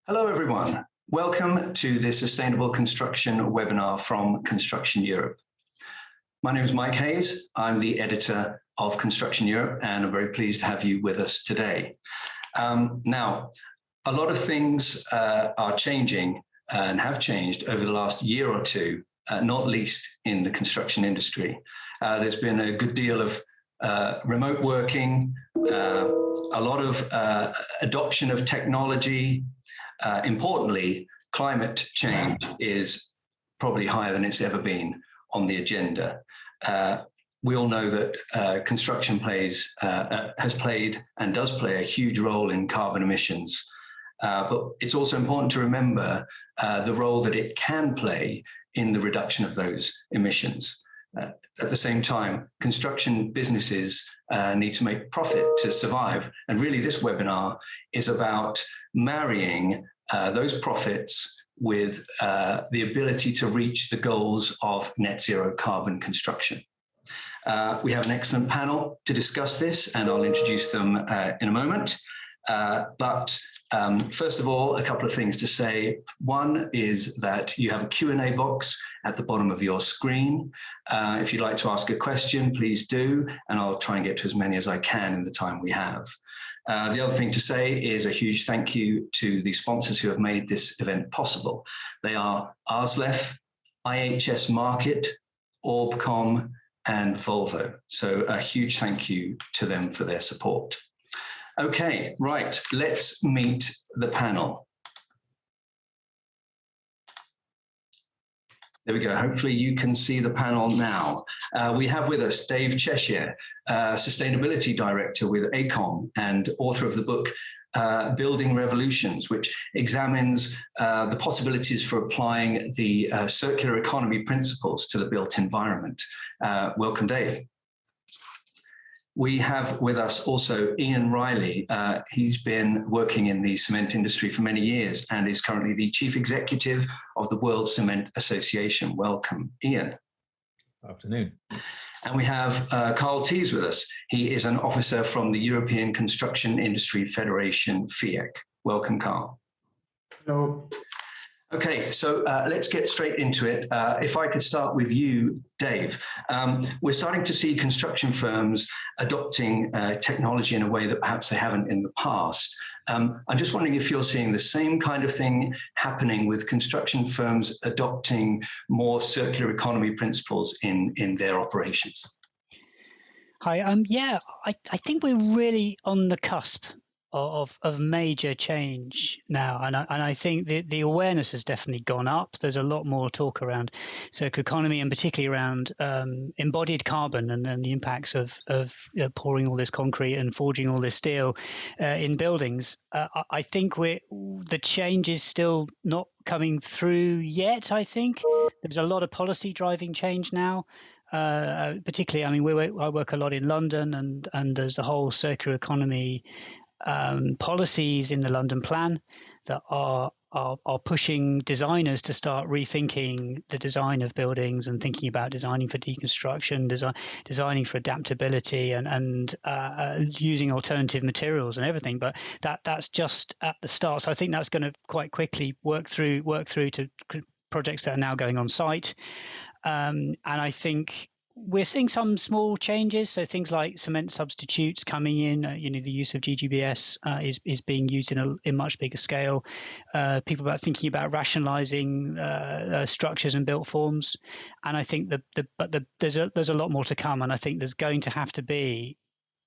Hello, everyone. Welcome to the Sustainable Construction webinar from Construction Europe. My name is Mike Hayes. I'm the editor of Construction Europe, and I'm very pleased to have you with us today. Now, a lot of things are changing and have changed over the last year or two, not least in the construction industry. There's been a good deal of remote working, a lot of adoption of technology. Importantly, climate change is probably higher than it's ever been on the agenda. We all know that construction has played and does play a huge role in carbon emissions. But it's also important to remember the role that it can play in the reduction of those emissions. At the same time, construction businesses need to make profit to survive. And really, this webinar is about marrying those profits with the ability to reach the goals of net zero carbon construction. We have an excellent panel to discuss this, and I'll introduce them in a moment. But first of all, a couple of things to say. One is that you have a Q&A box at the bottom of your screen. If you'd like to ask a question, please do, and I'll try and get to as many as I can in the time we have. The other thing to say is a huge thank you to the sponsors who have made this event possible. They are Arslef, IHS Markit, Orbcom, and Volvo. So a huge thank you to them for their support. Okay, right, let's meet the panel. There we go. Hopefully you can see the panel now. We have with us Dave Cheshire, Sustainability Director with AECOM and author of the book Building Revolutions, which examines the possibilities for applying the circular economy principles to the built environment. Welcome, Dave. We have with us also Ian Riley. He's been working in the cement industry for many years and is currently the Chief Executive of the World Cement Association. Welcome, Ian. Afternoon. And we have Carl Tees with us. He is an officer from the European Construction Industry Federation, FIEC. Welcome, Carl. Hello. Okay, so let's get straight into it. If I could start with you, Dave. We're starting to see construction firms adopting technology in a way that perhaps they haven't in the past. I'm just wondering if you're seeing the same kind of thing happening with construction firms adopting more circular economy principles in their operations. Hi, yeah, I think we're really on the cusp of major change now, and I think the awareness has definitely gone up. There's a lot more talk around circular economy, and particularly around embodied carbon and then the impacts of pouring all this concrete and forging all this steel in buildings. I think the change is still not coming through yet. I think there's a lot of policy driving change now. Particularly, I mean, I work a lot in London, and there's a whole circular economy policies in the London Plan that are pushing designers to start rethinking the design of buildings and thinking about designing for deconstruction, designing for adaptability, and using alternative materials and everything. But that's just at the start. So I think that's going to quite quickly work through to projects that are now going on site. And I think we're seeing some small changes, so things like cement substitutes coming in. The use of GGBS is being used in a much bigger scale. People are thinking about rationalising structures and built forms, and I think there's a lot more to come. And I think there's going to have to be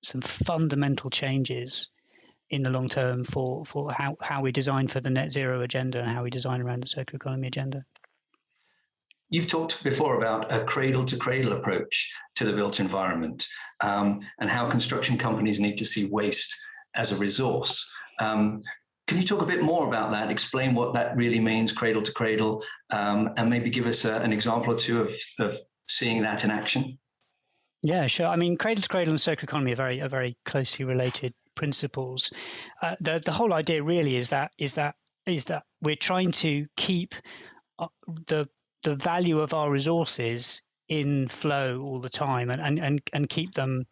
some fundamental changes in the long term for how we design for the net zero agenda and how we design around the circular economy agenda. You've talked before about a cradle-to-cradle approach to the built environment and how construction companies need to see waste as a resource. Can you talk a bit more about that, explain what that really means, cradle-to-cradle, and maybe give us an example or two of seeing that in action? Yeah, sure. I mean, cradle-to-cradle and circular economy are very closely related principles. The whole idea really is that we're trying to keep the value of our resources in flow all the time and keep them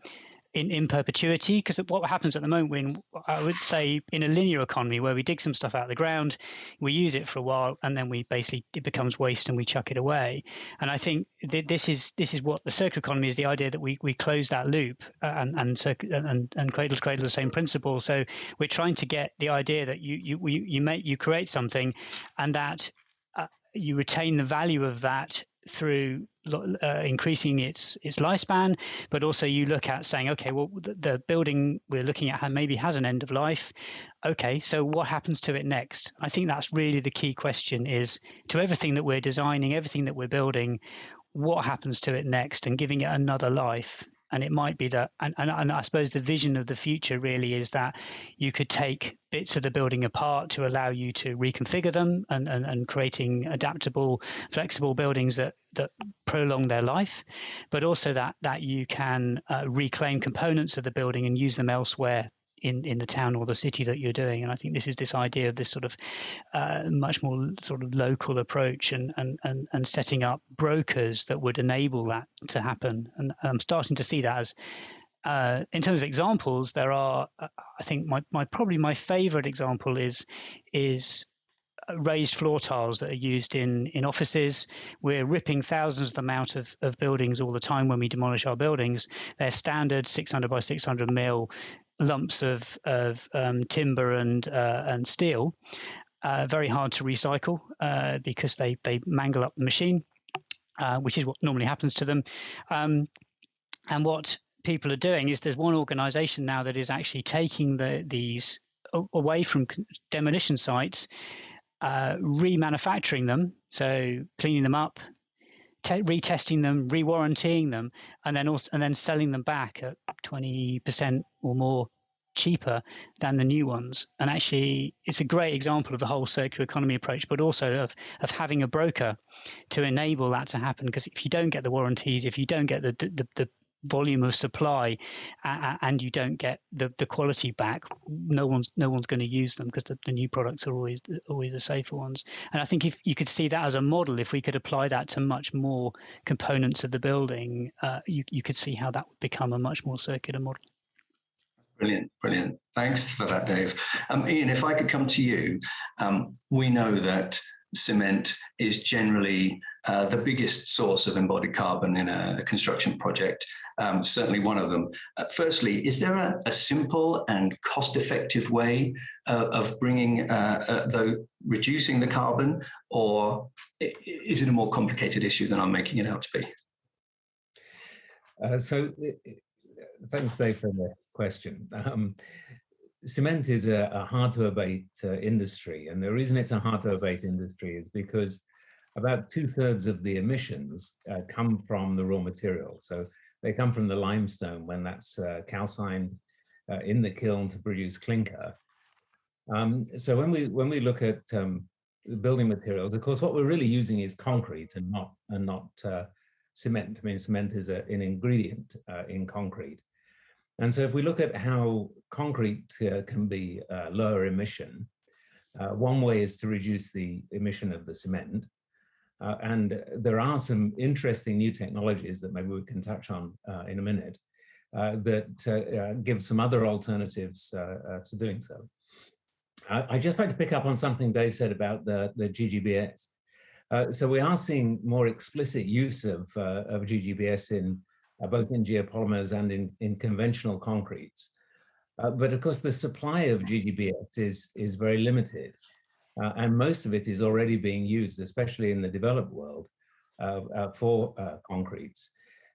in perpetuity, because what happens at the moment, when I would say in a linear economy where we dig some stuff out of the ground, we use it for a while, and then it becomes waste and we chuck it away. And I think this is what the circular economy is, the idea that we close that loop, and Cradle to Cradle the same principle. So we're trying to get the idea that you create something, and that you retain the value of that through increasing its lifespan, but also you look at saying, okay, well, the building we're looking at maybe has an end of life. Okay, so what happens to it next? I think that's really the key question, is to everything that we're designing, everything that we're building, what happens to it next, and giving it another life. And it might be that, and I suppose the vision of the future really is that you could take bits of the building apart to allow you to reconfigure them, and creating adaptable, flexible buildings that prolong their life, but also that you can reclaim components of the building and use them elsewhere in the town or the city that you're doing. And I think this idea of this sort of much more sort of local approach, and setting up brokers that would enable that to happen. And I'm starting to see that as in terms of examples, there are, I think probably my favorite example is raised floor tiles that are used in offices. We're ripping thousands of them out of buildings all the time when we demolish our buildings. They're standard 600 by 600 mil lumps of timber and steel, very hard to recycle because they mangle up the machine, which is what normally happens to them. And what people are doing is, there's one organization now that is actually taking these away from demolition sites, remanufacturing them, so cleaning them up, retesting them, re-warrantying them, and then selling them back at 20% or more cheaper than the new ones. And actually, it's a great example of the whole circular economy approach, but also of having a broker to enable that to happen. Because if you don't get the warranties, if you don't get the volume of supply, and you don't get the quality back, no one's going to use them, because the new products are always the safer ones. And I think if you could see that as a model, if we could apply that to much more components of the building, you could see how that would become a much more circular model. Brilliant. Thanks for that, Dave. Ian, if I could come to you, we know that cement is generally the biggest source of embodied carbon in a construction project, certainly one of them. Firstly, is there a simple and cost-effective way of bringing, reducing the carbon, or is it a more complicated issue than I'm making it out to be? Thanks, Dave, for the question. Cement is a hard-to-abate industry, and the reason it's a hard-to-abate industry is because about 2/3 of the emissions come from the raw material. So they come from the limestone, when that's calcined in the kiln to produce clinker. So when we look at the building materials, of course, what we're really using is concrete and not cement. I mean, cement is an ingredient in concrete. And so if we look at how concrete can be lower emission, one way is to reduce the emission of the cement. And there are some interesting new technologies that maybe we can touch on in a minute that give some other alternatives to doing so. I'd just like to pick up on something Dave said about the GGBS. So we are seeing more explicit use of GGBS both in geopolymers and in conventional concretes. But of course, the supply of GGBS is very limited. And most of it is already being used, especially in the developed world, for concretes.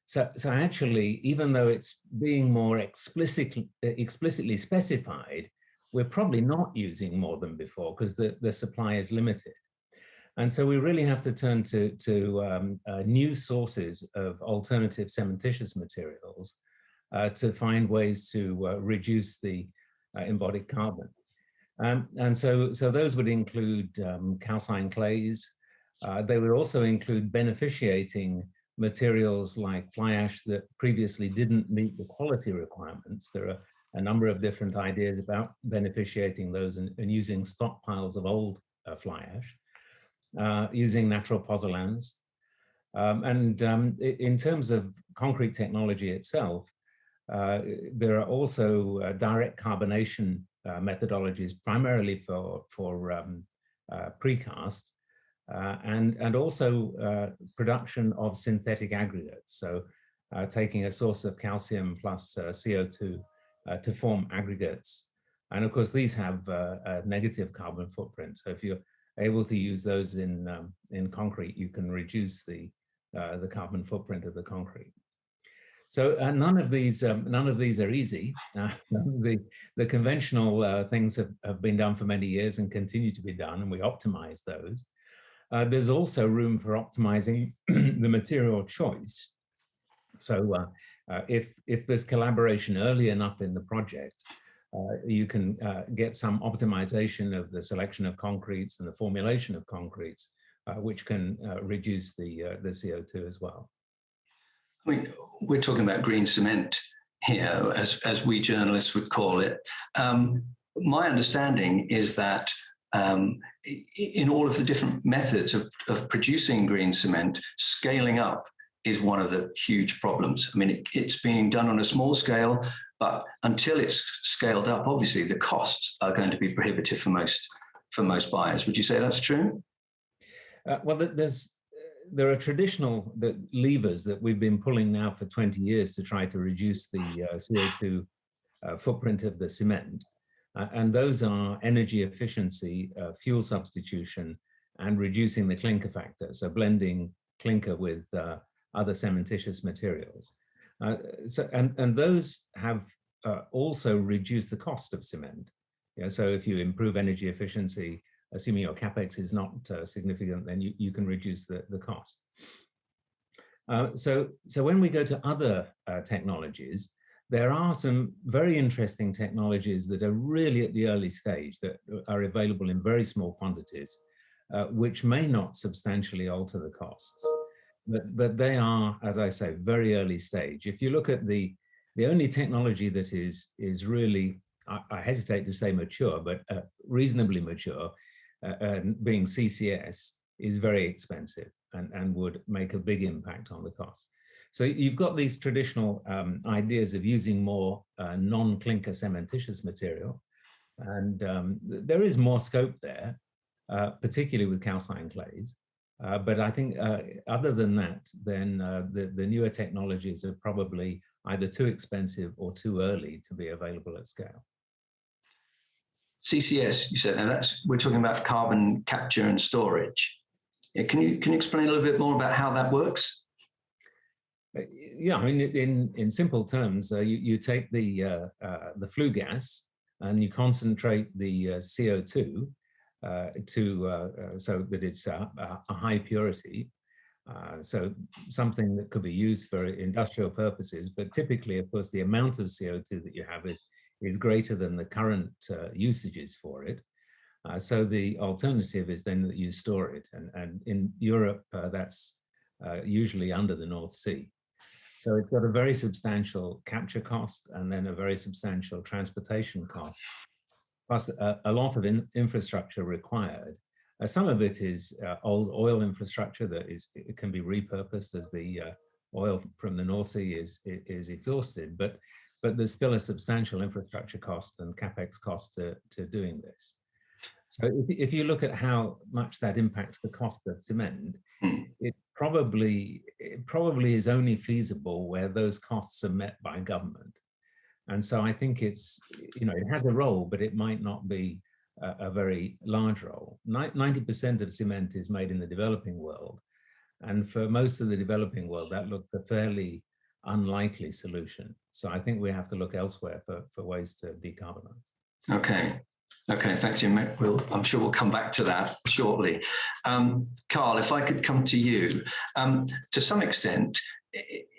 So actually, even though it's being more explicitly specified, we're probably not using more than before, because the supply is limited. And so we really have to turn to new sources of alternative cementitious materials to find ways to reduce the embodied carbon. And so those would include calcined clays. They would also include beneficiating materials like fly ash that previously didn't meet the quality requirements. There are a number of different ideas about beneficiating those and using stockpiles of old fly ash, using natural pozzolans. In terms of concrete technology itself, There are also direct carbonation methodologies, primarily for precast, and also production of synthetic aggregates. So taking a source of calcium plus CO2 to form aggregates. And of course, these have a negative carbon footprint. So if you're able to use those in concrete, you can reduce the carbon footprint of the concrete. So none of these are easy. The conventional things have been done for many years and continue to be done, and we optimize those. There's also room for optimizing the material choice. So if there's collaboration early enough in the project, you can get some optimization of the selection of concretes and the formulation of concretes, which can reduce the CO2 as well. I mean, we're talking about green cement here, as we journalists would call it. My understanding is that in all of the different methods of producing green cement, scaling up is one of the huge problems. I mean, it's being done on a small scale, but until it's scaled up, obviously the costs are going to be prohibitive for most buyers. Would you say that's true? Well, there are traditional levers that we've been pulling now for 20 years to try to reduce the CO2 footprint of the cement. And those are energy efficiency, fuel substitution, and reducing the clinker factor. So blending clinker with other cementitious materials. And those have also reduced the cost of cement. So if you improve energy efficiency, assuming your capex is not significant, then you can reduce the cost. So when we go to other technologies, there are some very interesting technologies that are really at the early stage that are available in very small quantities, which may not substantially alter the costs. But they are, as I say, very early stage. If you look at the only technology that is really, I hesitate to say mature, but reasonably mature, being CCS, is very expensive and would make a big impact on the cost. So you've got these traditional ideas of using more non-clinker cementitious material, and there is more scope there, particularly with calcined clays. But I think other than that, then the newer technologies are probably either too expensive or too early to be available at scale. CCS, you said, and we're talking about carbon capture and storage. Yeah, can you explain a little bit more about how that works? Yeah, I mean, in simple terms, you take the flue gas and you concentrate the CO2 so that it's a high purity. So something that could be used for industrial purposes, but typically, of course, the amount of CO2 that you have is greater than the current usages for it. So the alternative is then that you store it. And in Europe, that's usually under the North Sea. So it's got a very substantial capture cost and then a very substantial transportation cost, plus a lot of infrastructure required. Some of it is old oil infrastructure that it can be repurposed as the oil from the North Sea is exhausted, but there's still a substantial infrastructure cost and capex cost to doing this. So if you look at how much that impacts the cost of cement, it probably is only feasible where those costs are met by government. And so I think it has a role, but it might not be a very large role. 90% of cement is made in the developing world. And for most of the developing world, that looked a fairly unlikely solution. So I think we have to look elsewhere for ways to decarbonize. Okay, thanks, Jim. I'm sure we'll come back to that shortly. Carl, if I could come to you, to some extent,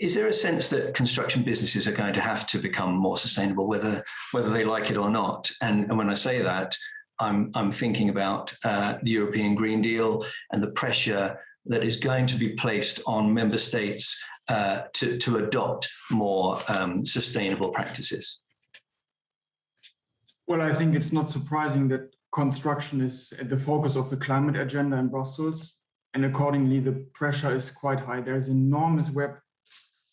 is there a sense that construction businesses are going to have to become more sustainable, whether they like it or not? And when I say that, I'm thinking about the European Green Deal and the pressure that is going to be placed on member states to adopt more sustainable practices. Well, I think it's not surprising that construction is at the focus of the climate agenda in Brussels, and accordingly, the pressure is quite high. There's an enormous web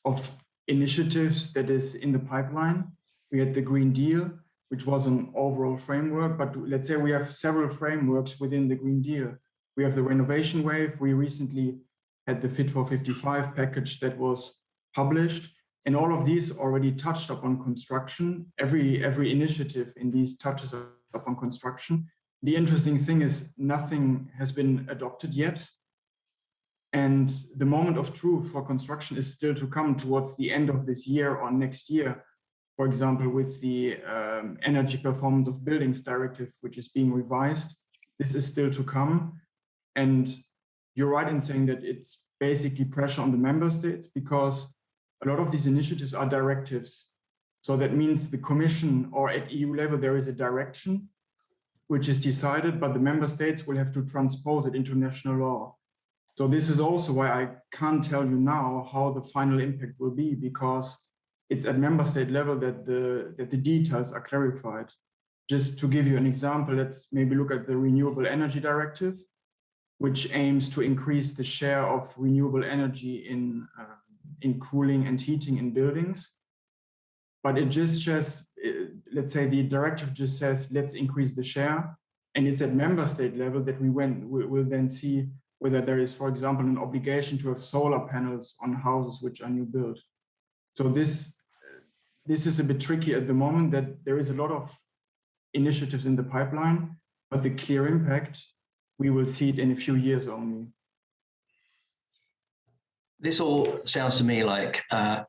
of initiatives that is in the pipeline. We had the Green Deal, which was an overall framework, but let's say we have several frameworks within the Green Deal. We have the renovation wave. We recently had the Fit for 55 package that was published, and all of these already touched upon construction. Every initiative in these touches upon construction. The interesting thing is nothing has been adopted yet. And the moment of truth for construction is still to come towards the end of this year or next year. For example, with the Energy Performance of Buildings Directive, which is being revised, this is still to come. And you're right in saying that it's basically pressure on the member states, because a lot of these initiatives are directives. So that means the Commission, or at EU level, there is a direction which is decided, but the member states will have to transpose it into national law. So this is also why I can't tell you now how the final impact will be, because it's at member state level that the details are clarified. Just to give you an example, let's maybe look at the Renewable Energy Directive, which aims to increase the share of renewable energy in cooling and heating in buildings. But it just says, let's say the directive just says, let's increase the share. And it's at member state level that we'll then see whether there is, for example, an obligation to have solar panels on houses which are new built. So this is a bit tricky at the moment, that there is a lot of initiatives in the pipeline, but the clear impact, we will see it in a few years only. This all sounds to me like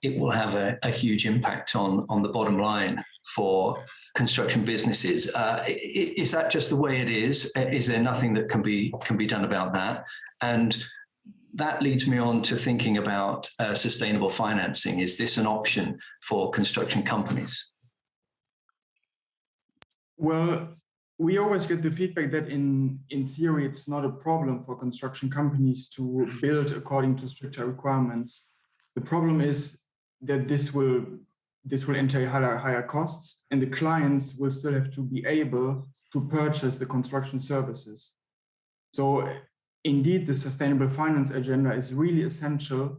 it will have a huge impact on the bottom line for construction businesses. Is that just the way it is? Is there nothing that can be done about that? And that leads me on to thinking about sustainable financing. Is this an option for construction companies? Well, we always get the feedback that in theory, it's not a problem for construction companies to build according to stricter requirements. The problem is that this will entail higher costs, and the clients will still have to be able to purchase the construction services. So indeed, the sustainable finance agenda is really essential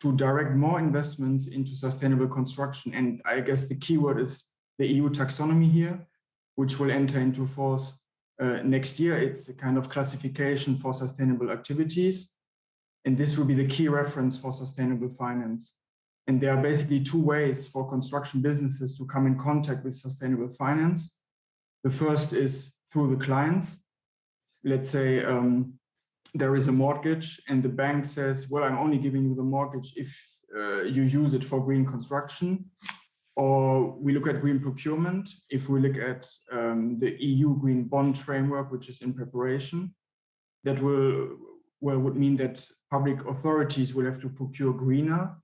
to direct more investments into sustainable construction. And I guess the keyword is the EU taxonomy here, which will enter into force next year. It's a kind of classification for sustainable activities. And this will be the key reference for sustainable finance. And there are basically two ways for construction businesses to come in contact with sustainable finance. The first is through the clients. Let's say there is a mortgage and the bank says, well, I'm only giving you the mortgage if you use it for green construction. Or we look at green procurement. If we look at the EU green bond framework, which is in preparation, that would mean that public authorities will have to procure greener.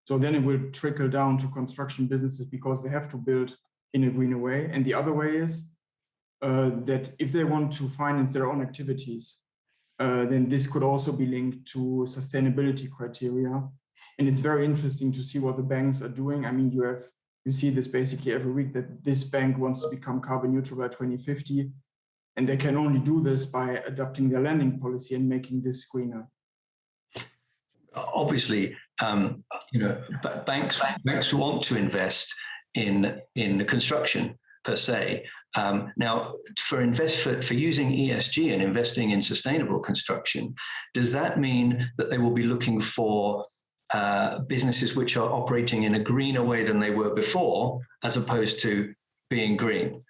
So then it will trickle down to construction businesses because they have to build in a greener way. And the other way is that if they want to finance their own activities, then this could also be linked to sustainability criteria. And it's very interesting to see what the banks are doing. I mean, you see this basically every week, that this bank wants to become carbon neutral by 2050. And they can only do this by adapting their lending policy and making this greener. Obviously, banks want to invest in construction per se. Now, for using ESG and investing in sustainable construction, does that mean that they will be looking for businesses which are operating in a greener way than they were before, as opposed to being green?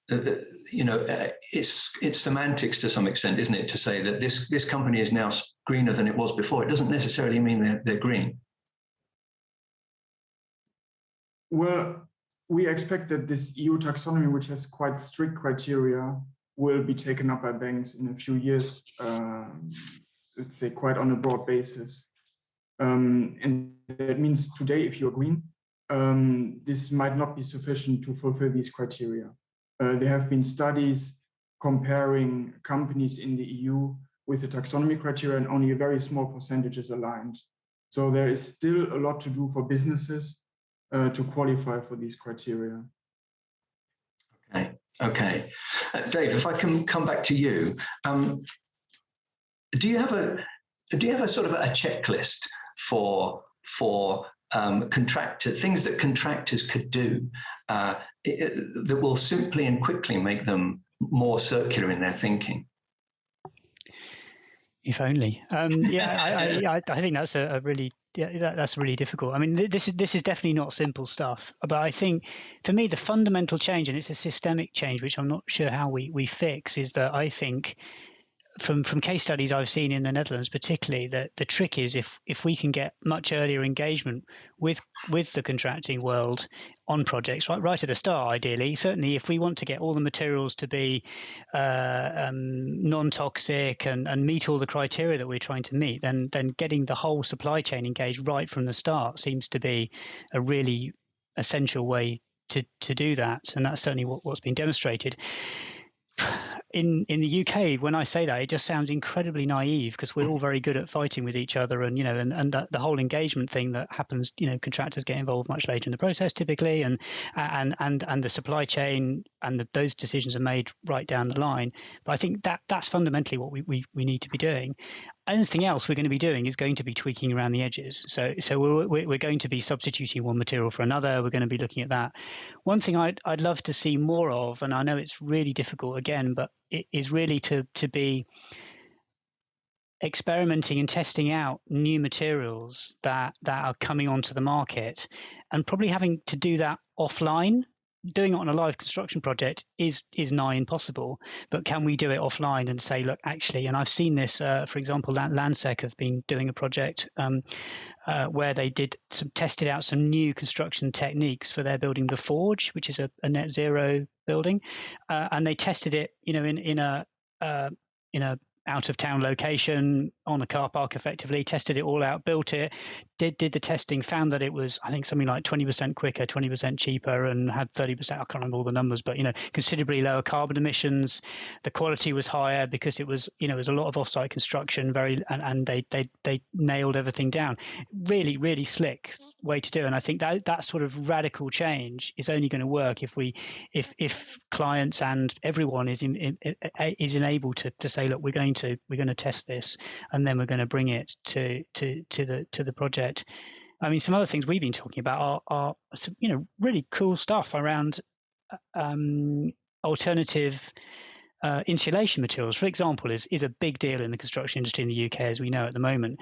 It's semantics to some extent, isn't it, to say that this company is now greener than it was before? It doesn't necessarily mean they're green. Well, we expect that this EU taxonomy, which has quite strict criteria, will be taken up by banks in a few years, let's say quite on a broad basis. And that means today, if you're green, this might not be sufficient to fulfill these criteria. There have been studies comparing companies in the EU with the taxonomy criteria, and only a very small percentage is aligned. So there is still a lot to do for businesses to qualify for these criteria. Okay. Dave, if I can come back to you, do you have a sort of a checklist for things that contractors could do that will simply and quickly make them more circular in their thinking? If only. I think that's that's really difficult. I mean, this is definitely not simple stuff. But I think for me, the fundamental change, and it's a systemic change, which I'm not sure how we fix, is that I think from case studies I've seen in the Netherlands, particularly, that the trick is if we can get much earlier engagement with the contracting world on projects right at the start, ideally. Certainly, if we want to get all the materials to be non-toxic and meet all the criteria that we're trying to meet, then getting the whole supply chain engaged right from the start seems to be a really essential way to do that, and that's certainly what's been demonstrated. In the UK, when I say that, it just sounds incredibly naive because we're all very good at fighting with each other, and and the whole engagement thing that happens. Contractors get involved much later in the process typically, and the supply chain and those decisions are made right down the line. But I think that's fundamentally what we need to be doing. Anything else we're going to be doing is going to be tweaking around the edges. So we're going to be substituting one material for another. We're going to be looking at that. One thing I'd love to see more of, and I know it's really difficult again, but it is really to be experimenting and testing out new materials that are coming onto the market, and probably having to do that offline. Doing it on a live construction project is nigh impossible, but can we do it offline and say, look, actually, and I've seen this, for example, Landsec have been doing a project where they tested out some new construction techniques for their building, the Forge, which is a net zero building, and they tested it, in a out of town location on a car park, effectively tested it all out, built it, did the testing, found that it was, I think, something like 20% quicker, 20% cheaper, and had 30%, I can't remember all the numbers, but considerably lower carbon emissions. The quality was higher because it was it was a lot of offsite construction, and they nailed everything down. Really, really slick way to do it. And I think that sort of radical change is only going to work if clients and everyone is enabled to say, look, we're going to test this, and then we're going to bring it to the project. I mean, some other things we've been talking about are some, really cool stuff around alternative insulation materials, for example, is a big deal in the construction industry in the UK, as we know at the moment.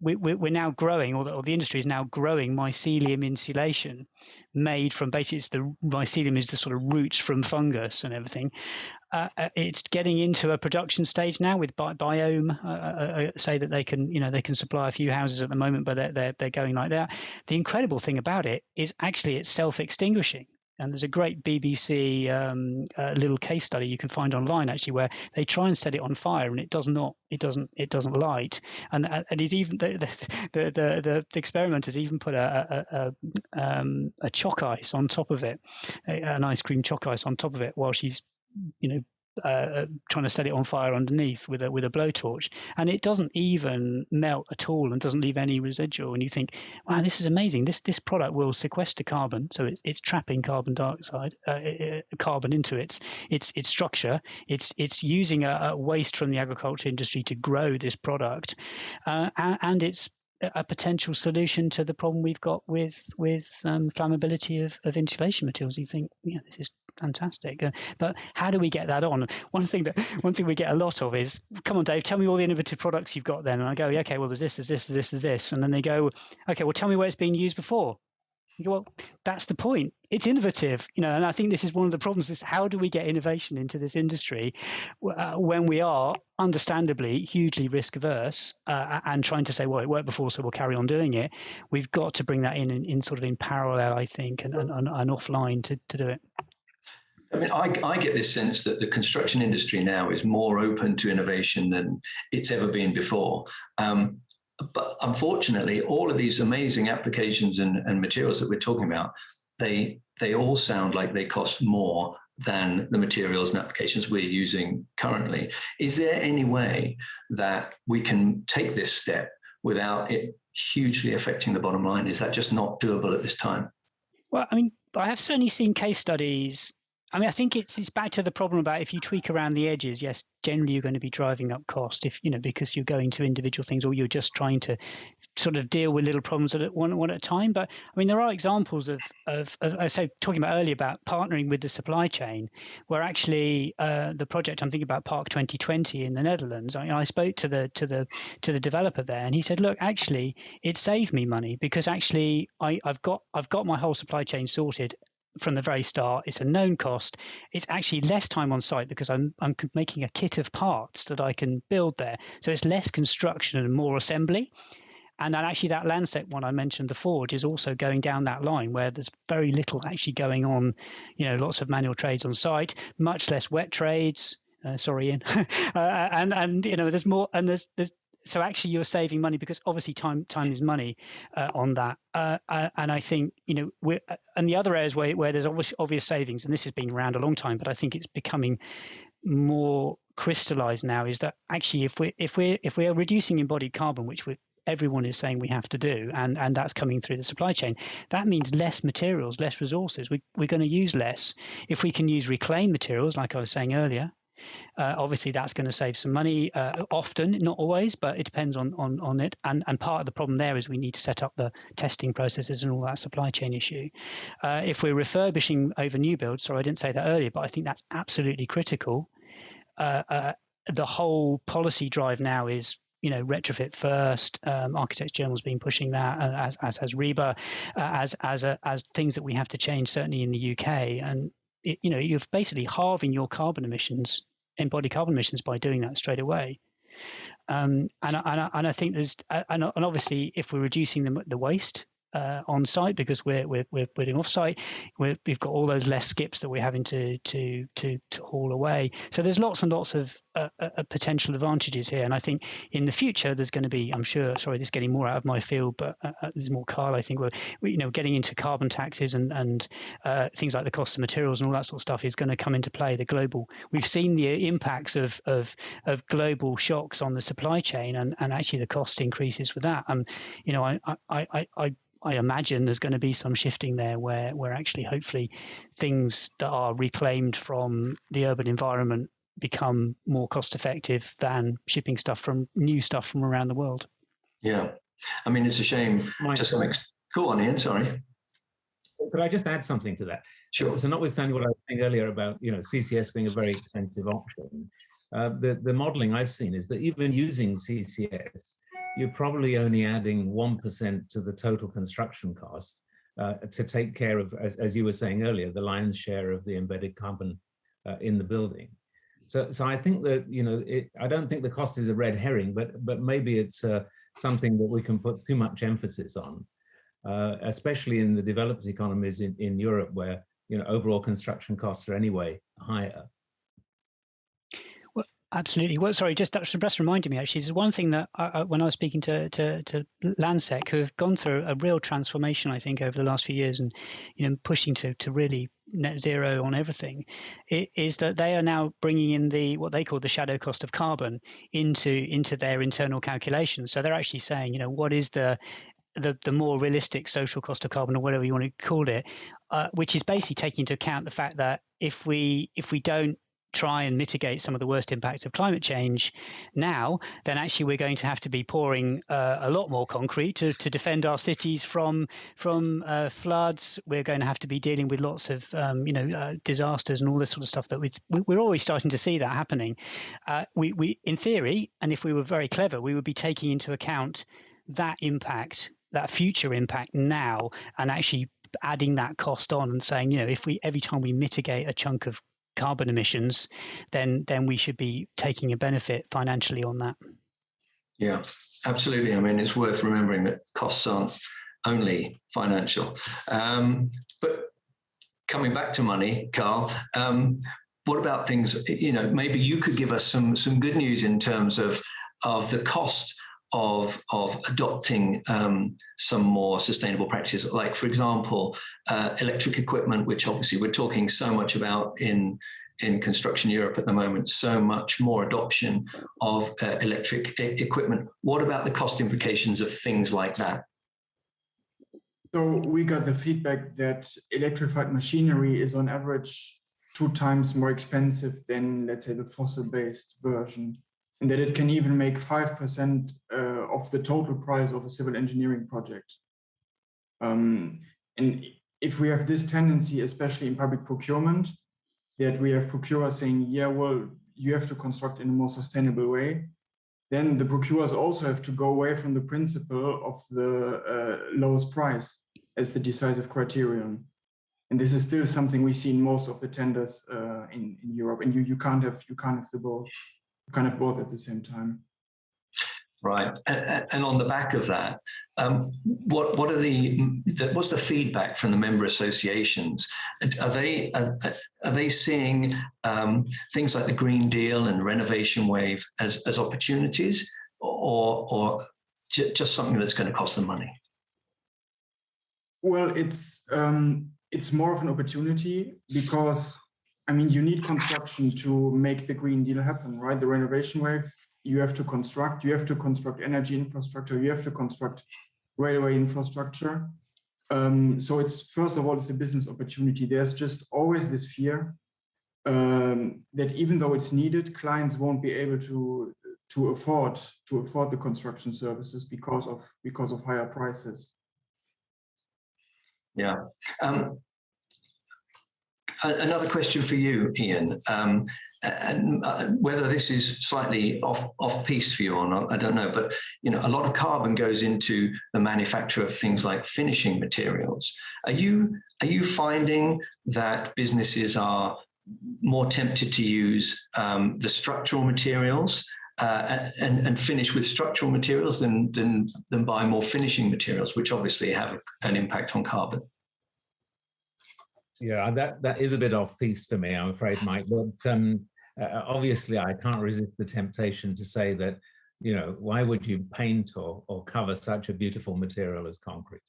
We're now growing, or the industry is now growing mycelium insulation made from, basically, mycelium is the sort of roots from fungus and everything. It's getting into a production stage now with Biome, say that they can supply a few houses at the moment, but they're going like that. The incredible thing about it is actually it's self-extinguishing. And there's a great BBC little case study you can find online, actually, where they try and set it on fire and it doesn't light. And he's even the experimenters even put a chalk ice on top of it, an ice cream chalk ice on top of it, while she's trying to set it on fire underneath with a blowtorch, and it doesn't even melt at all and doesn't leave any residual. And you think, wow, this is amazing. This product will sequester carbon, so it's trapping carbon dioxide, carbon into its structure. It's using a waste from the agriculture industry to grow this product, and it's a potential solution to the problem we've got with flammability of insulation materials. You think, this is fantastic, but how do we get that on? One thing we get a lot of is, come on, Dave, tell me all the innovative products you've got then. And I go, okay, well, there's this, and then they go, okay, well, tell me where it's been used before. You go, well, that's the point. It's innovative, and I think this is one of the problems, is how do we get innovation into this industry when we are understandably hugely risk averse and trying to say, well, it worked before, so we'll carry on doing it. We've got to bring that in sort of in parallel, I think, and offline to do it. I mean, I get this sense that the construction industry now is more open to innovation than it's ever been before. But unfortunately, all of these amazing applications and materials that we're talking about, they all sound like they cost more than the materials and applications we're using currently. Is there any way that we can take this step without it hugely affecting the bottom line? Is that just not doable at this time? Well, I mean, I have certainly seen case studies I mean, I think it's back to the problem about if you tweak around the edges, yes, generally you're going to be driving up cost if, because you're going to individual things or you're just trying to sort of deal with little problems at one at a time. But I mean, there are examples of I say, talking about earlier about partnering with the supply chain, where actually the project I'm thinking about, Park 2020 in the Netherlands, I spoke to the developer there, and he said, look, actually, it saved me money because actually I've got my whole supply chain sorted from the very start. It's a known cost. It's actually less time on site because I'm making a kit of parts that I can build there. So it's less construction and more assembly. And then actually that Landsec one I mentioned, the Forge, is also going down that line where there's very little actually going on, lots of manual trades on site, much less wet trades. Sorry, Ian. and there's more, and there's so actually you're saving money because obviously time is money on that. And I think, and the other areas where there's obvious savings, and this has been around a long time, but I think it's becoming more crystallized now, is that actually if we're reducing embodied carbon, which everyone is saying we have to do, and that's coming through the supply chain, that means less materials, less resources. We're going to use less. If we can use reclaimed materials, like I was saying earlier, obviously that's going to save some money, often, not always, but it depends on it. And part of the problem there is we need to set up the testing processes and all that supply chain issue. If we're refurbishing over new builds, sorry, I didn't say that earlier, but I think that's absolutely critical. The whole policy drive now is, retrofit first. Architects Journal's been pushing that, as has REBA, as things that we have to change, certainly in the UK. And you're basically halving your carbon emissions, embodied carbon emissions, by doing that straight away. And I think there's, and obviously if we're reducing the waste on site, because we're putting off site, we've got all those less skips that we're having to haul away. So there's lots and lots of potential advantages here. And I think in the future there's going to be, I'm sure, sorry, this is getting more out of my field, but there's more, Carl, I think we're getting into carbon taxes and things like the cost of materials and all that sort of stuff is going to come into play. We've seen the impacts of global shocks on the supply chain, and actually the cost increases with that. I imagine there's going to be some shifting there where actually hopefully things that are reclaimed from the urban environment become more cost effective than shipping new stuff from around the world. Yeah. I mean, it's a shame. Go on, Ian, sorry. Could I just add something to that? Sure. So notwithstanding what I was saying earlier about, CCS being a very expensive option, the modeling I've seen is that even using CCS, you're probably only adding 1% to the total construction cost to take care of, as you were saying earlier, the lion's share of the embedded carbon in the building. So I think that, I don't think the cost is a red herring, but maybe it's something that we can put too much emphasis on, especially in the developed economies in Europe, where overall construction costs are anyway higher. Absolutely. Well, sorry, just reminded me, actually, there's one thing that when I was speaking to Landsec, who have gone through a real transformation, I think, over the last few years, and pushing to really net zero on everything, is that they are now bringing in what they call the shadow cost of carbon into their internal calculations. So they're actually saying, what is the more realistic social cost of carbon, or whatever you want to call it, which is basically taking into account the fact that if we don't try and mitigate some of the worst impacts of climate change now, then actually we're going to have to be pouring a lot more concrete to defend our cities from floods. We're going to have to be dealing with lots of disasters and all this sort of stuff that we're already starting to see that happening. We in theory, and if we were very clever, we would be taking into account that impact, that future impact now, and actually adding that cost on and saying, if every time we mitigate a chunk of carbon emissions, then we should be taking a benefit financially on that. Yeah, absolutely. I mean, it's worth remembering that costs aren't only financial. But coming back to money, Carl, what about things, maybe you could give us some good news in terms of the cost of adopting some more sustainable practices, like, for example, electric equipment, which obviously we're talking so much about in Construction Europe at the moment, so much more adoption of electric equipment. What about the cost implications of things like that? So we got the feedback that electrified machinery is on average 2 times more expensive than, let's say, the fossil-based version, and that it can even make 5% of the total price of a civil engineering project. And if we have this tendency, especially in public procurement, that we have procurers saying, yeah, well, you have to construct in a more sustainable way, then the procurers also have to go away from the principle of the lowest price as the decisive criterion. And this is still something we see in most of the tenders in Europe. And you can't have the both. You can't have both at the same time. Right, and on the back of that, what's the feedback from the member associations? Are they seeing things like the Green Deal and Renovation Wave as opportunities, or just something that's going to cost them money? Well, it's more of an opportunity because, I mean, you need construction to make the Green Deal happen, right? The Renovation Wave. You have to construct energy infrastructure, you have to construct railway infrastructure. So it's, first of all, it's a business opportunity. There's just always this fear that even though it's needed, clients won't be able to afford the construction services because of higher prices. Yeah. Another question for you, Ian. And whether this is slightly off piece for you or not, I don't know. But a lot of carbon goes into the manufacture of things like finishing materials. Are you finding that businesses are more tempted to use the structural materials and finish with structural materials than buy more finishing materials, which obviously have an impact on carbon? Yeah, that is a bit off piece for me, I'm afraid, Mike. But obviously, I can't resist the temptation to say that, why would you paint or cover such a beautiful material as concrete?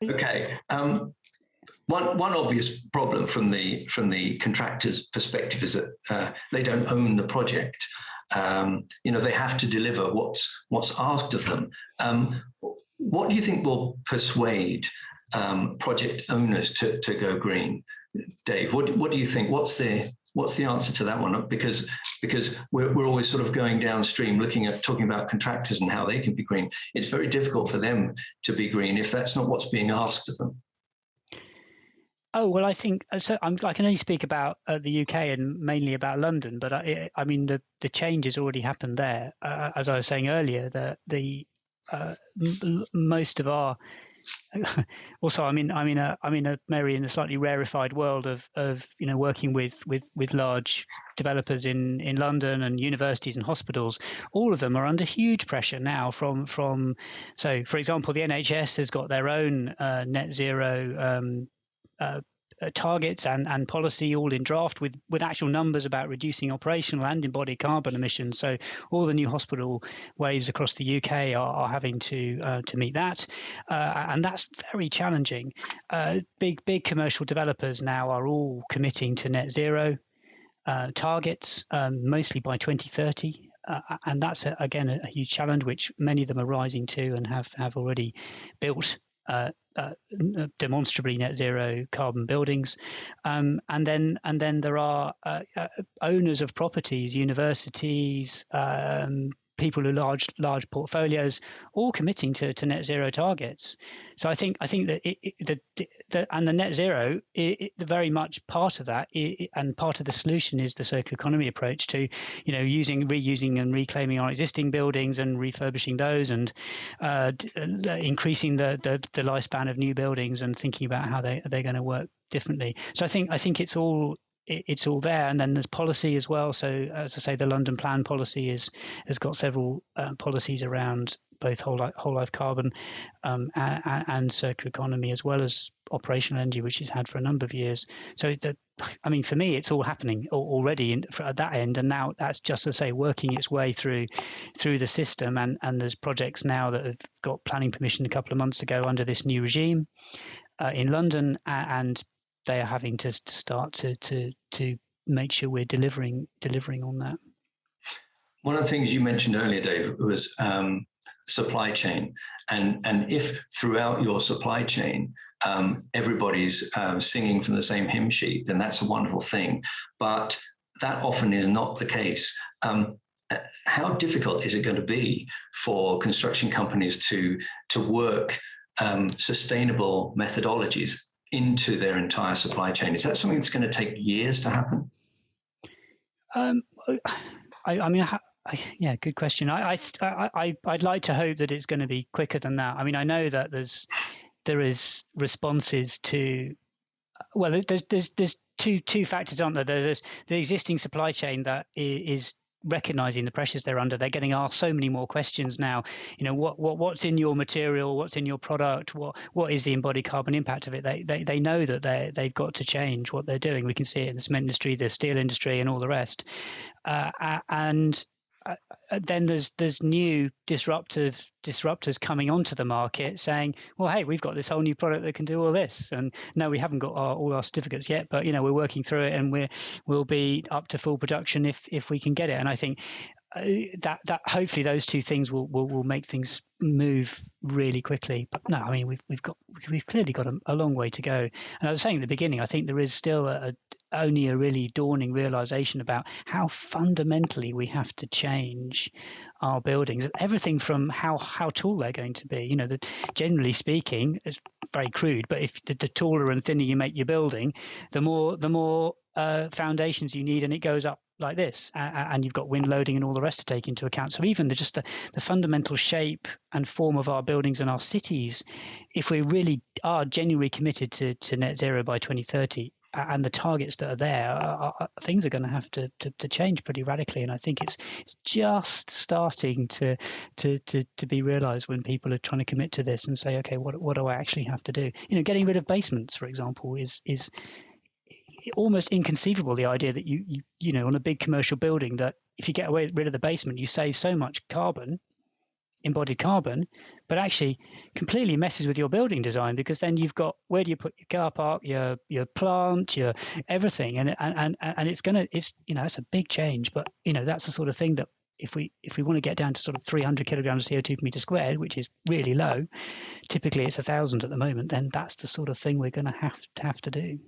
Okay. One obvious problem from the contractor's perspective is that they don't own the project. They have to deliver what's asked of them. What do you think will persuade project owners to go green? Dave, what do you think? What's the answer to that one? Because we're always sort of going downstream, talking about contractors and how they can be green. It's very difficult for them to be green if that's not what's being asked of them. Oh, well, I think so. I can only speak about the UK and mainly about London, but I mean the change has already happened there. As I was saying earlier, the most of our also, I'm in a slightly rarefied world of working with large developers in London and universities and hospitals. All of them are under huge pressure now from so, for example, the NHS has got their own net zero targets and policy all in draft with actual numbers about reducing operational and embodied carbon emissions. So all the new hospital waves across the UK are having to meet that, and that's very challenging. Big commercial developers now are all committing to net zero targets, mostly by 2030. And that's again a huge challenge, which many of them are rising to and have already built demonstrably net zero carbon buildings, and then there are owners of properties, universities, people who large portfolios, all committing to net zero targets. So I think that and the net zero, very much part of that, and part of the solution is the circular economy approach to, reusing and reclaiming our existing buildings and refurbishing those, and increasing the lifespan of new buildings and thinking about how they're going to work differently. So I think it's all there, and then there's policy as well. So as I say, the London Plan policy has got several policies around both whole life carbon and circular economy, as well as operational energy, which it's had for a number of years. So for me, it's all happening already at that end, and now that's just, to say, working its way through the system. And there's projects now that have got planning permission a couple of months ago under this new regime in London, and they are having to start to make sure we're delivering on that. One of the things you mentioned earlier, Dave, was supply chain. And if throughout your supply chain, everybody's singing from the same hymn sheet, then that's a wonderful thing. But that often is not the case. How difficult is it going to be for construction companies to work sustainable methodologies into their entire supply chain? Is that something that's going to take years to happen? I mean, yeah, good question. I'd like to hope that it's going to be quicker than that. I mean, I know that there is responses to, well, there's two factors, aren't there? There's the existing supply chain that is recognizing the pressures they're under. They're getting asked so many more questions now. You know, what's in your material, what's in your product, what is the embodied carbon impact of it? They know that they've got to change what they're doing. We can see it in the cement industry, the steel industry, and all the rest. And then there's new disruptors coming onto the market saying, well, hey, we've got this whole new product that can do all this, and no, we haven't got all our certificates yet, but you know, we're working through it, and we'll be up to full production if we can get it. And I think that hopefully those two things will make things move really quickly. But no, I mean, we've clearly got a long way to go. And as I was saying at the beginning, I think there is still only a really dawning realization about how fundamentally we have to change our buildings. Everything from how tall they're going to be. You know, generally speaking, it's very crude, but if the taller and thinner you make your building, the more foundations you need, and it goes up like this, and you've got wind loading and all the rest to take into account. So even just the fundamental shape and form of our buildings and our cities, if we really are genuinely committed to net zero by 2030, and the targets that are there, things are going to have to change pretty radically. And I think it's just starting to be realized when people are trying to commit to this and say, okay, what do I actually have to do? You know, getting rid of basements, for example, is almost inconceivable. The idea that you know, on a big commercial building, that if you get rid of the basement, you save so much carbon, embodied carbon, but actually completely messes with your building design, because then you've got, where do you put your car park, your plant, your everything, and it's you know, it's a big change. But you know, that's the sort of thing that if we want to get down to sort of 300 kilograms of CO2 per meter squared, which is really low, typically it's 1,000 at the moment, then that's the sort of thing we're going to have to do.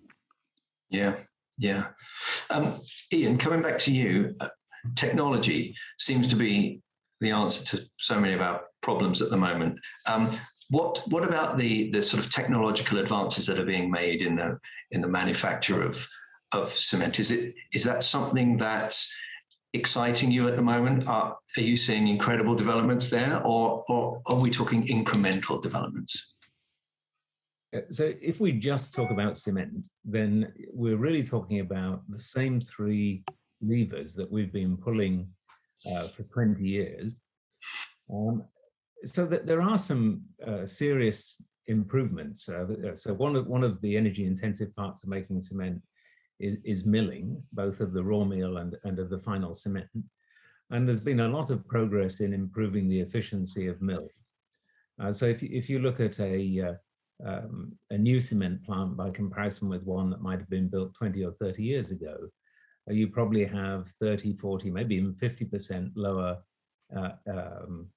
Yeah. Ian, coming back to you, technology seems to be the answer to so many of our problems at the moment. What about the sort of technological advances that are being made in the manufacture of cement? Is that something that's exciting you at the moment? Are you seeing incredible developments there, or are we talking incremental developments? So if we just talk about cement, then we're really talking about the same three levers that we've been pulling for 20 years. So that there are some serious improvements. So one of the energy intensive parts of making cement is milling, both of the raw meal and of the final cement. And there's been a lot of progress in improving the efficiency of mills. So if you look at a new cement plant by comparison with one that might have been built 20 or 30 years ago, you probably have 30, 40, maybe even 50% lower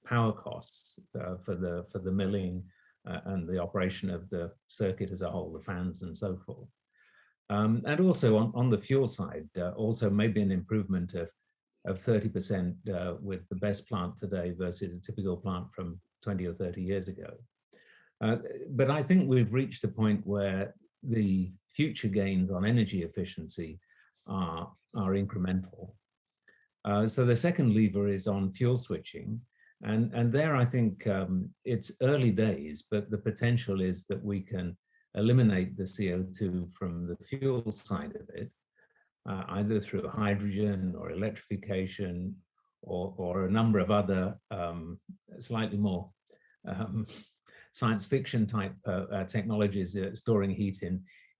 power costs for the milling and the operation of the circuit as a whole, the fans and so forth. And also on the fuel side, also maybe an improvement of 30% with the best plant today versus a typical plant from 20 or 30 years ago. But I think we've reached a point where the future gains on energy efficiency are incremental. So the second lever is on fuel switching. And there I think it's early days, but the potential is that we can eliminate the CO2 from the fuel side of it, either through hydrogen or electrification or a number of other slightly more science fiction type technologies, storing heat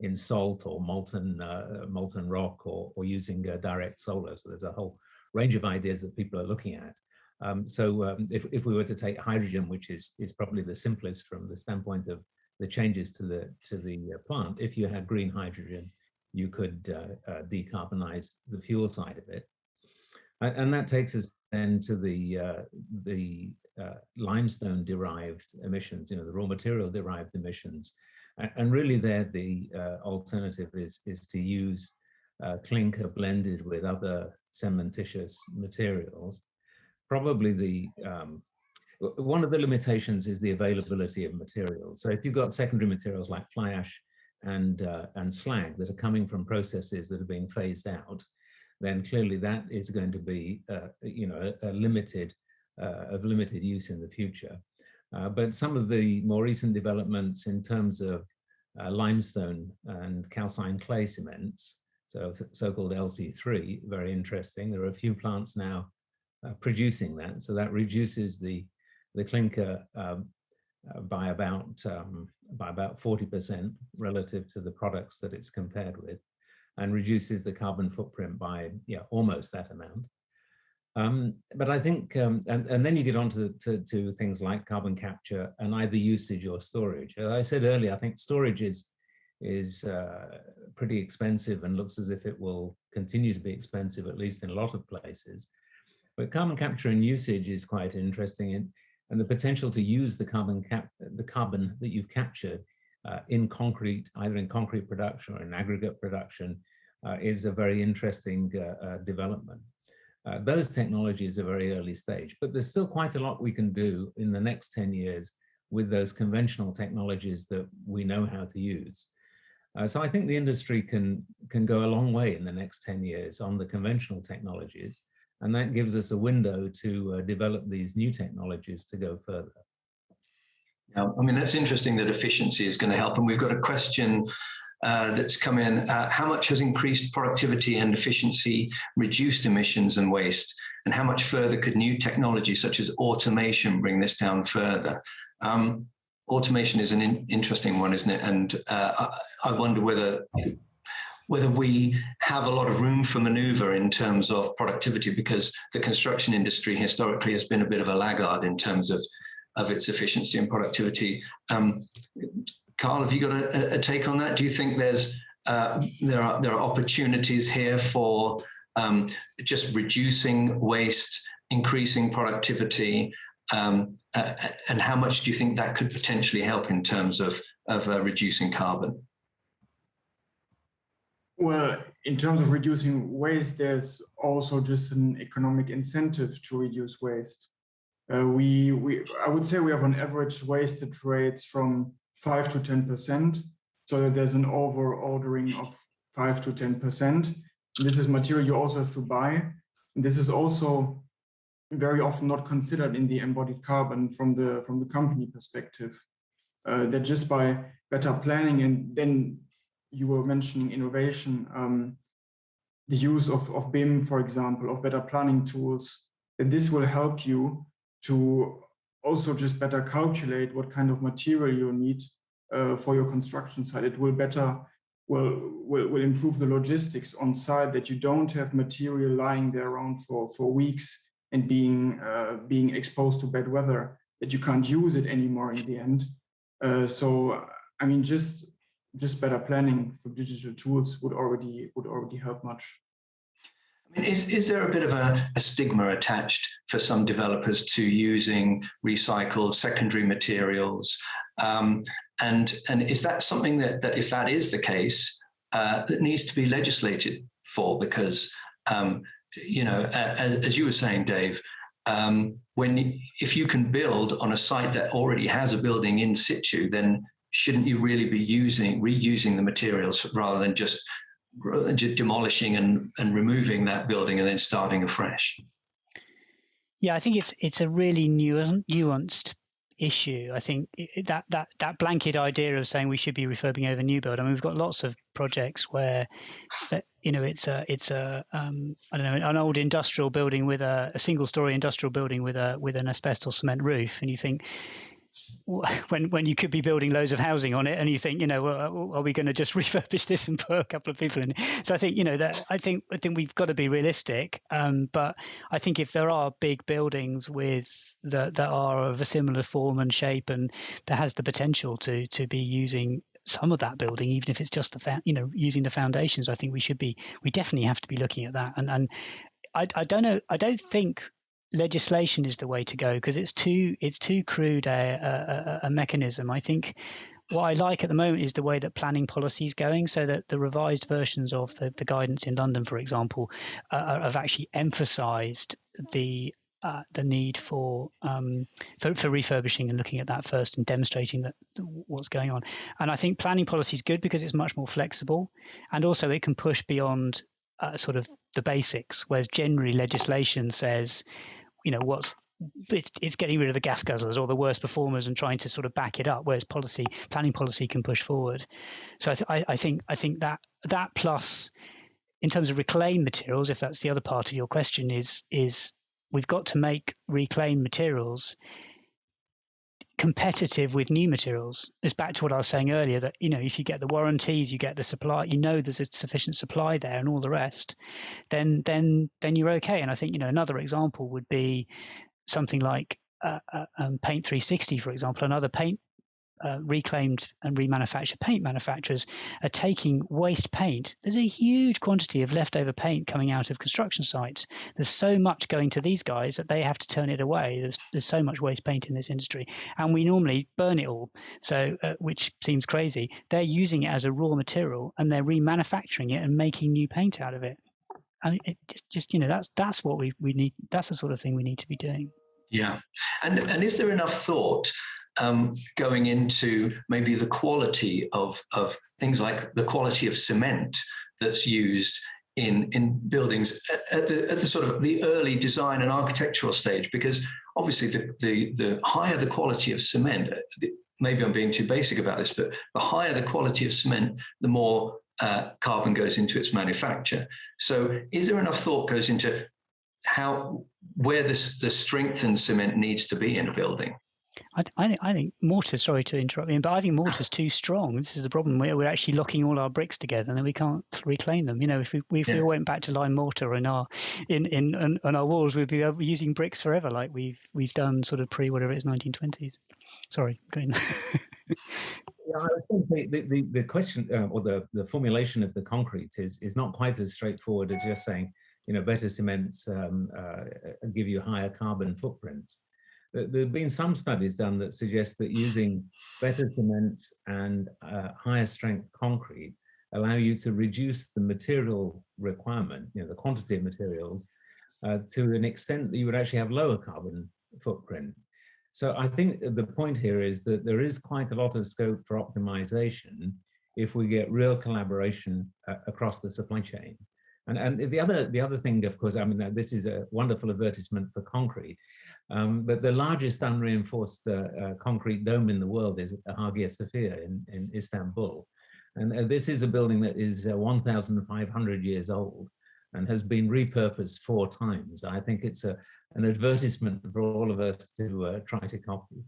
in salt or molten rock, or using direct solar. So there's a whole range of ideas that people are looking at. So if we were to take hydrogen, which is probably the simplest from the standpoint of the changes to the plant, if you had green hydrogen, you could decarbonize the fuel side of it. And that takes us then to the limestone derived emissions, the raw material derived emissions. And really there, the alternative is to use clinker blended with other cementitious materials. Probably one of the limitations is the availability of materials. So if you've got secondary materials like fly ash and slag that are coming from processes that are being phased out, then clearly that is going to be a limited use in the future. But some of the more recent developments in terms of limestone and calcined clay cements, so-called LC3, very interesting. There are a few plants now producing that, so that reduces the clinker by about 40% relative to the products that it's compared with, and reduces the carbon footprint by almost that amount. But I think, and then you get on to things like carbon capture and either usage or storage. As I said earlier, I think storage is pretty expensive and looks as if it will continue to be expensive, at least in a lot of places. But carbon capture and usage is quite interesting, and the potential to use the carbon that you've captured in concrete, either in concrete production or in aggregate production, is a very interesting development. Those technologies are very early stage, but there's still quite a lot we can do in the next 10 years with those conventional technologies that we know how to use. So I think the industry can go a long way in the next 10 years on the conventional technologies, and that gives us a window to develop these new technologies to go further. Yeah, I mean, that's interesting that efficiency is going to help. And we've got a question that's come in. How much has increased productivity and efficiency reduced emissions and waste? And how much further could new technology such as automation bring this down further? Automation is an interesting one, isn't it? And I wonder whether we have a lot of room for maneuver in terms of productivity, because the construction industry historically has been a bit of a laggard in terms of its efficiency and productivity. Carl, have you got a take on that? Do you think there are opportunities here for just reducing waste, increasing productivity, and how much do you think that could potentially help in terms of reducing carbon? Well, in terms of reducing waste, there's also just an economic incentive to reduce waste. I would say we have on average wasted rates from 5 to 10%, so that there's an over-ordering of 5 to 10%. This is material you also have to buy. And this is also very often not considered in the embodied carbon from the company perspective. That just by better planning, and then you were mentioning innovation, the use of BIM, for example, of better planning tools, that this will help you to also just better calculate what kind of material you need for your construction site. It will will improve the logistics on site, that you don't have material lying there around for weeks and being exposed to bad weather, that you can't use it anymore in the end. So I mean, just better planning through digital tools would already help much. I mean, is there a bit of a stigma attached for some developers to using recycled secondary materials? And is that something that if that is the case, that needs to be legislated for? Because, as you were saying, Dave, if you can build on a site that already has a building in situ, then shouldn't you really be reusing the materials rather than just demolishing and removing that building and then starting afresh? Yeah, I think it's a really nuanced issue. I think that blanket idea of saying we should be refurbing over new build. I mean, we've got lots of projects where it's I don't know, an old industrial building with a single-story industrial building with an asbestos cement roof, and you think, when you could be building loads of housing on it, and you think, are we going to just refurbish this and put a couple of people in? So I think, I think we've got to be realistic. But I think if there are big buildings that are of a similar form and shape, and that has the potential to be using some of that building, even if it's just using the foundations, I think we definitely have to be looking at that. And I don't know. I don't think legislation is the way to go because it's too crude a mechanism. I think what I like at the moment is the way that planning policy is going, so that the revised versions of the guidance in London, for example, have actually emphasised the need for refurbishing and looking at that first and demonstrating that what's going on. And I think planning policy is good because it's much more flexible, and also it can push beyond sort of the basics, whereas generally legislation says, you know, it's getting rid of the gas guzzlers or the worst performers and trying to sort of back it up, whereas planning policy can push forward. So I think that plus, in terms of reclaimed materials, if that's the other part of your question, is we've got to make reclaimed materials competitive with new materials. It's back to what I was saying earlier, that, you know, if you get the warranties, you get the supply, you know there's a sufficient supply there and all the rest, then you're okay. And I think, you know, another example would be something like Paint 360, for example. Another paint reclaimed and remanufactured paint manufacturers are taking waste paint. There's a huge quantity of leftover paint coming out of construction sites. There's so much going to these guys that they have to turn it away. There's so much waste paint in this industry, and we normally burn it all. So, which seems crazy. They're using it as a raw material and they're remanufacturing it and making new paint out of it. And it just you know, that's what we need. That's the sort of thing we need to be doing. Yeah, and is there enough thought going into maybe the quality of things, like the quality of cement that's used in buildings at the sort of the early design and architectural stage? Because obviously the higher the quality of cement, maybe I'm being too basic about this, but the higher the quality of cement, the more carbon goes into its manufacture. So is there enough thought goes into where the strengthened cement needs to be in a building? I think mortar, sorry to interrupt you, but I think mortar's too strong. This is the problem. We're actually locking all our bricks together and then we can't reclaim them. You know, if we went back to lime mortar in our walls, we'd be using bricks forever, like we've done sort of whatever it is, 1920s. Sorry, going. Yeah, I think the question or the formulation of the concrete is not quite as straightforward as just saying, you know, better cements give you higher carbon footprints. There have been some studies done that suggest that using better cements and higher strength concrete allow you to reduce the material requirement, you know, the quantity of materials, to an extent that you would actually have lower carbon footprint. So I think the point here is that there is quite a lot of scope for optimization if we get real collaboration across the supply chain. And the other thing, of course, I mean, this is a wonderful advertisement for concrete, but the largest unreinforced concrete dome in the world is at Hagia Sophia in Istanbul. And this is a building that is 1,500 years old and has been repurposed 4 times. I think it's an advertisement for all of us to try to copy.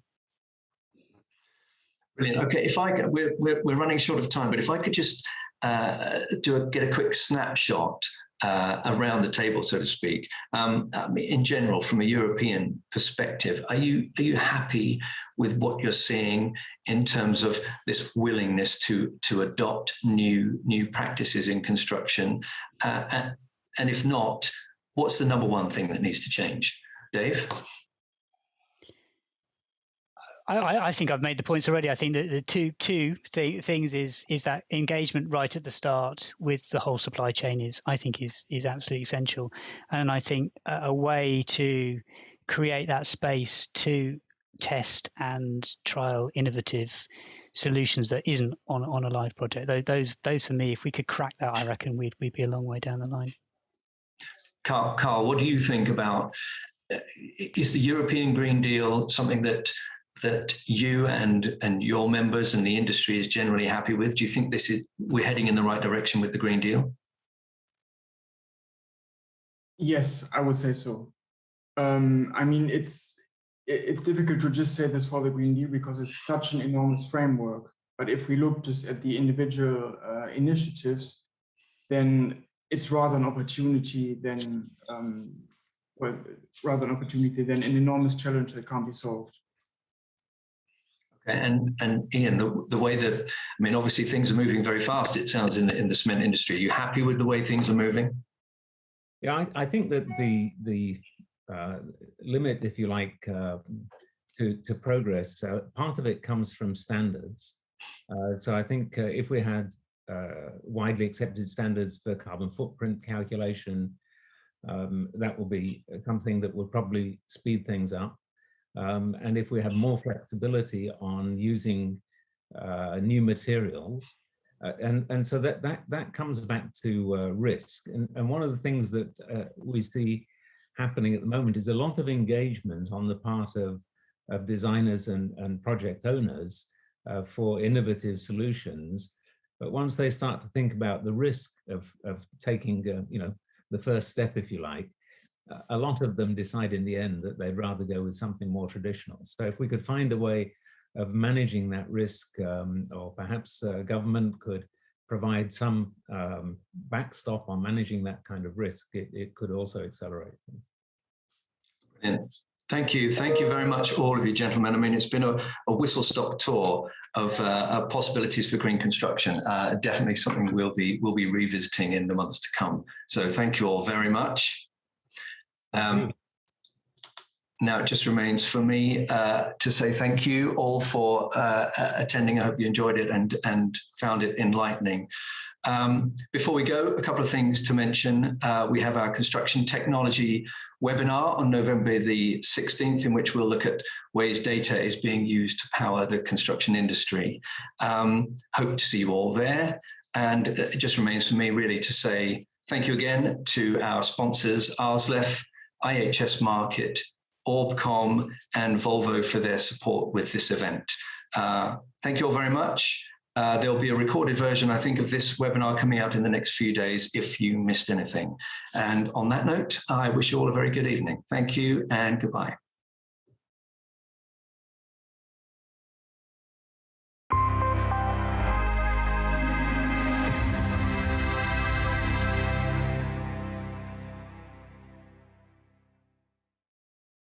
Brilliant. Okay, if I could, we're running short of time, but if I could just get a quick snapshot around the table, so to speak. In general, from a European perspective, are you happy with what you're seeing in terms of this willingness to adopt new practices in construction? And if not, what's the number one thing that needs to change? Dave? I think I've made the points already. I think that the two things is that engagement right at the start with the whole supply chain is absolutely essential, and I think a way to create that space to test and trial innovative solutions that isn't on a live project. Those for me, if we could crack that, I reckon we'd be a long way down the line. Carl, what do you think about? Is the European Green Deal something that you and your members and the industry is generally happy with? Do you think we're heading in the right direction with the Green Deal? Yes, I would say so. I mean, it's difficult to just say this for the Green Deal because it's such an enormous framework. But if we look just at the individual initiatives, then it's rather an opportunity than an enormous challenge that can't be solved. And Ian, the way that, I mean, obviously things are moving very fast, it sounds, in the cement industry. Are you happy with the way things are moving? Yeah, I think that the limit, if you like, to progress, part of it comes from standards. So I think if we had widely accepted standards for carbon footprint calculation, that will be something that would probably speed things up. And if we have more flexibility on using new materials, and so that comes back to risk. And one of the things that we see happening at the moment is a lot of engagement on the part of designers and project owners for innovative solutions. But once they start to think about the risk of taking, the first step, if you like, a lot of them decide in the end that they'd rather go with something more traditional. So if we could find a way of managing that risk, or perhaps government could provide some backstop on managing that kind of risk, it could also accelerate things. Brilliant. Thank you very much, all of you gentlemen. I mean, it's been a whistle-stop tour of possibilities for green construction. Definitely something we'll be revisiting in the months to come. So thank you all very much. Now it just remains for me to say thank you all for attending. I hope you enjoyed it and found it enlightening. Before we go, a couple of things to mention. We have our construction technology webinar on November the 16th, in which we'll look at ways data is being used to power the construction industry. Hope to see you all there. And it just remains for me really to say thank you again to our sponsors, Arslef, IHS Markit, Orbcom, and Volvo for their support with this event. Thank you all very much. There'll be a recorded version, I think, of this webinar coming out in the next few days if you missed anything. And on that note, I wish you all a very good evening. Thank you and goodbye.